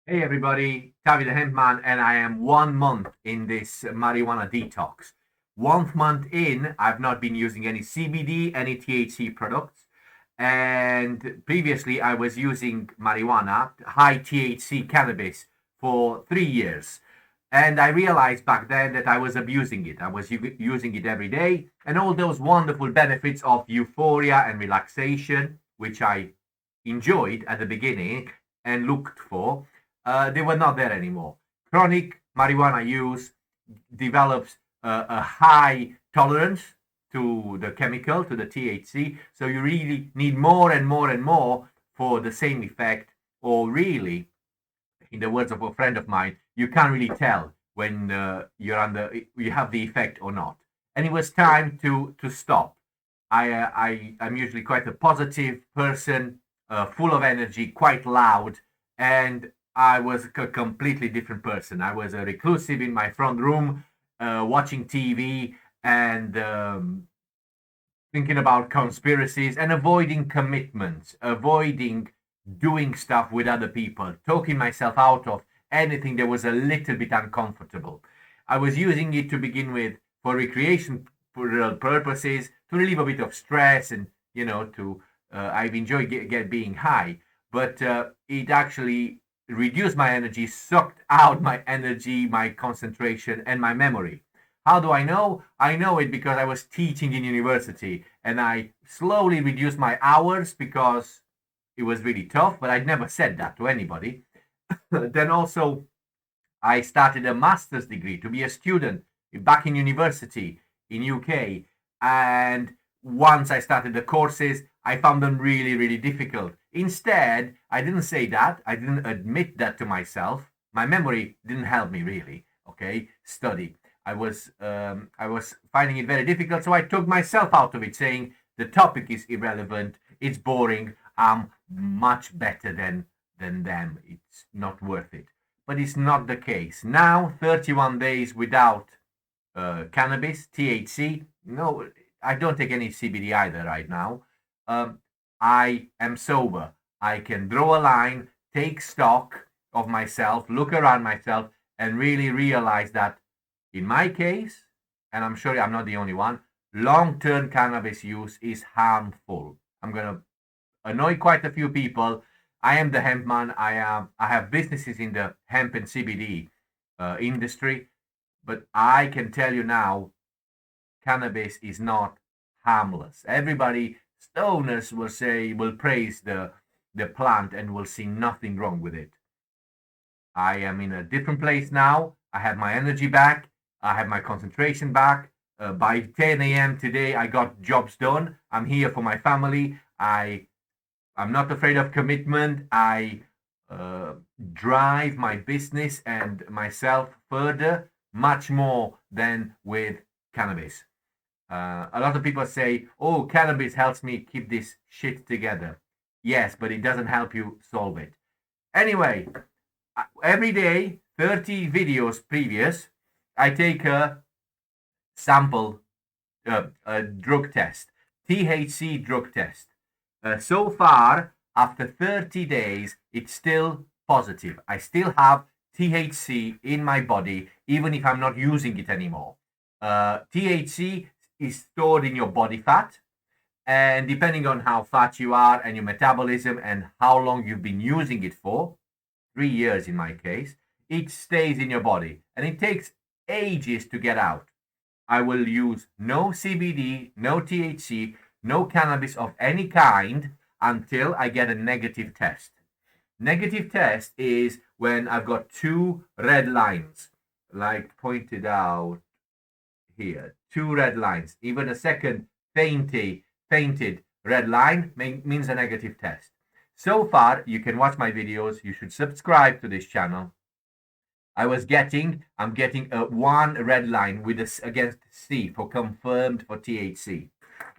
Hey everybody, Tavi the Hemp Man, and I am 1 month in this marijuana detox. 1 month in, I've not been using any CBD, any THC products, and previously I was using marijuana, high THC cannabis, for 3 years. And I realized back then that I was abusing it. I was using it every day, and all those wonderful benefits of euphoria and relaxation, which I enjoyed at the beginning and looked for, they were not there anymore. Chronic marijuana use develops a high tolerance to the chemical, to the THC. So you really need more and more and more for the same effect. Or really, in the words of a friend of mine, you can't really tell when you have the effect or not. And it was time to stop. I'm usually quite a positive person, full of energy, quite loud, and I was a completely different person. I was a reclusive in my front room, watching TV and thinking about conspiracies and avoiding commitments, avoiding doing stuff with other people, talking myself out of anything that was a little bit uncomfortable. I was using it to begin with for recreation purposes, to relieve a bit of stress and, to I've enjoyed being high, but it actually reduced my energy, sucked out my energy, my concentration, and my memory. How do I know? I know it because I was teaching in university and I slowly reduced my hours because it was really tough, but I'd never said that to anybody. Then also, I started a master's degree to be a student back in university in UK. And once I started the courses, I found them really, really difficult. Instead, I didn't say that. I didn't admit that to myself. My memory didn't help me really. Okay, study. I was finding it very difficult, so I took myself out of it, saying the topic is irrelevant. It's boring. I'm much better than them. It's not worth it. But it's not the case. Now, 31 days without cannabis, THC. No, I don't take any CBD either right now. Um, I am sober. I can draw a line, take stock of myself, look around myself, and really realize that in my case, and I'm sure I'm not the only one, long term cannabis use is harmful. I'm going to annoy quite a few people. I am the hemp man. I have businesses in the hemp and CBD industry, but I can tell you now, cannabis is not harmless. Everybody, stoners will praise the plant and will see nothing wrong with it. I am in a different place now. I have my energy back. I have my concentration back. By 10 a.m. today, I got jobs done. I'm here for my family. I'm not afraid of commitment. I uh, drive my business and myself further much more than with cannabis. A lot of people say, oh, cannabis helps me keep this shit together. Yes, but it doesn't help you solve it. Anyway, every day, 30 videos previous, I take a sample, a drug test, THC drug test. So far, after 30 days, it's still positive. I still have THC in my body, even if I'm not using it anymore. THC is stored in your body fat, and depending on how fat you are and your metabolism and how long you've been using it for, 3 years in my case, it stays in your body and it takes ages to get out. I will use no CBD, no THC, no cannabis of any kind until I get a negative test. Negative test is when I've got two red lines, like pointed out here. Two red lines. Even a second fainted red line means a negative test. So far, you can watch my videos. You should subscribe to this channel. I'm getting a one red line with this against C for confirmed for THC.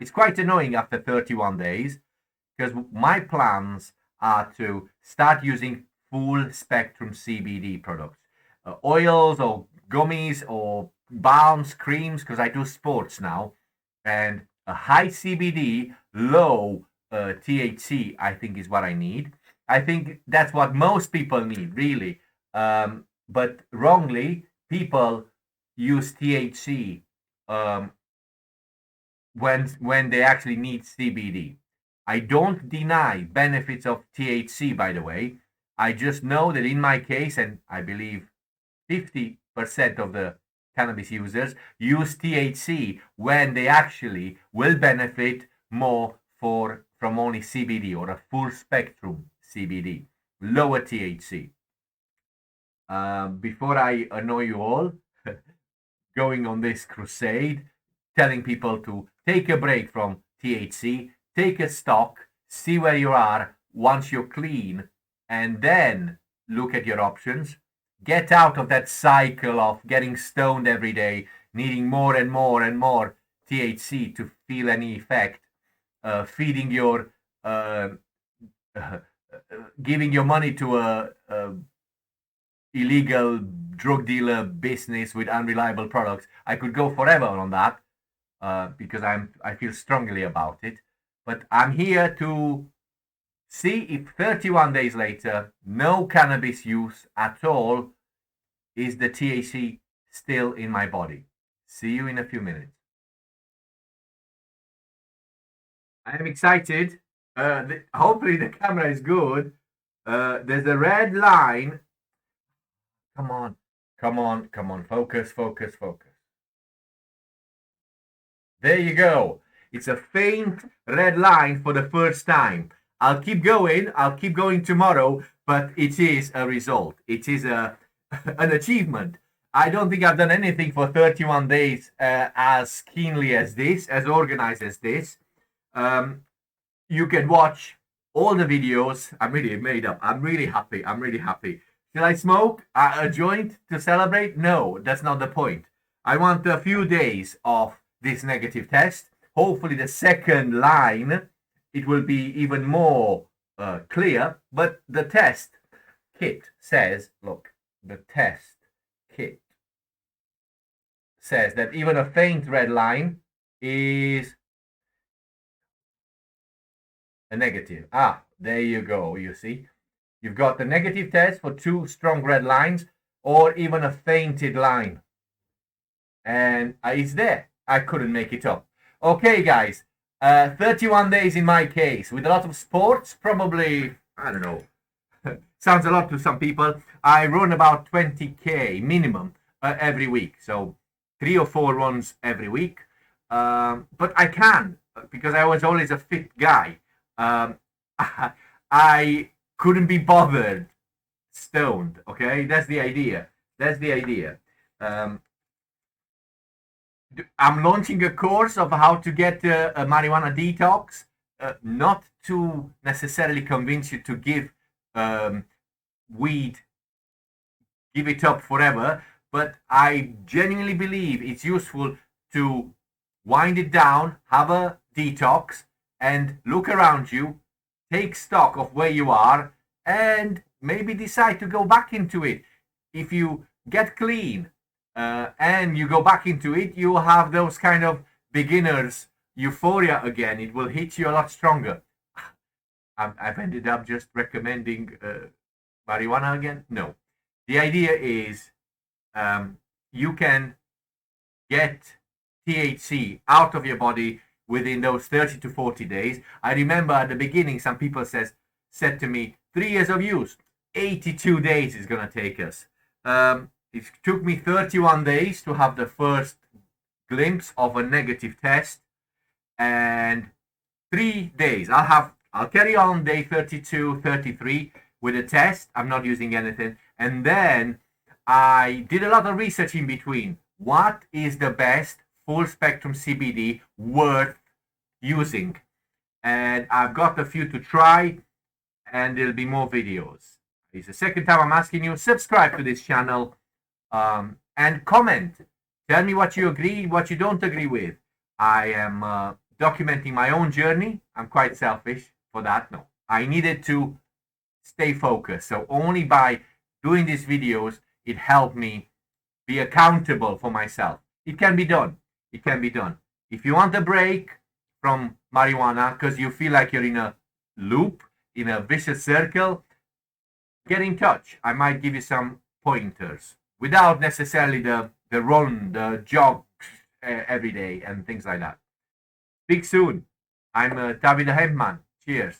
It's quite annoying after 31 days because my plans are to start using full spectrum CBD products, oils or gummies or balms, creams, because I do sports now, and a high CBD, low THC, I think is what I need. I think that's what most people need, really. But wrongly, people use THC um, when they actually need CBD. I don't deny benefits of THC, by the way. I just know that in my case, and I believe 50% of the cannabis users use THC when they actually will benefit more from only CBD or a full spectrum CBD, lower THC. Before I annoy you all, going on this crusade, telling people to take a break from THC, take a stock, see where you are once you're clean, and then look at your options. Get out of that cycle of getting stoned every day, needing more and more and more THC to feel any effect, feeding your, giving your money to a illegal drug dealer business with unreliable products. I could go forever on that because I feel strongly about it. But I'm here to see if 31 days later, no cannabis use at all, is the THC still in my body. See you in a few minutes. I am excited. Hopefully the camera is good. There's a red line. Come on, come on, come on. Focus, focus, focus. There you go. It's a faint red line for the first time. I'll keep going. I'll keep going tomorrow, but it is a result. It is an achievement. I don't think I've done anything for 31 days as keenly as this, as organized as this. You can watch all the videos. I'm really made up. I'm really happy. I'm really happy. Should I smoke a joint to celebrate? No, that's not the point. I want a few days of this negative test. Hopefully, the second line, it will be even more clear. But the test kit says, look, the test kit says that even a faint red line is a negative. Ah, there you go. You see, you've got the negative test for 2 strong red lines or even a fainted line. And it's there. I couldn't make it up. Okay, guys. 31 days in my case with a lot of sports, probably, I don't know, sounds a lot to some people. I run about 20K minimum every week. So 3 or 4 runs every week. But I can because I was always a fit guy. I couldn't be bothered stoned. Okay, that's the idea. That's the idea. I'm launching a course of how to get a marijuana detox, not to necessarily convince you to give weed, give it up forever, but I genuinely believe it's useful to wind it down, have a detox, and look around you, take stock of where you are, and maybe decide to go back into it. If you get clean, and you go back into it, you will have those kind of beginners euphoria again. It will hit you a lot stronger. I've ended up just recommending marijuana again. No, the idea is you can get THC out of your body within those 30 to 40 days. I remember at the beginning, some people said to me, 3 years of use, 82 days is going to take us. It took me 31 days to have the first glimpse of a negative test, and 3 days. I'll carry on day 32, 33 with a test. I'm not using anything. And then I did a lot of research in between. What is the best full spectrum CBD worth using? And I've got a few to try, and there'll be more videos. It's the second time I'm asking you, subscribe to this channel. And comment. Tell me what you agree, what you don't agree with. I am documenting my own journey. I'm quite selfish for that. No, I needed to stay focused. So only by doing these videos, it helped me be accountable for myself. It can be done. It can be done. If you want a break from marijuana because you feel like you're in a loop, in a vicious circle, get in touch. I might give you some pointers without necessarily the run, the jog every day and things like that. Speak soon. I'm Tavi the Hemp Man. Cheers.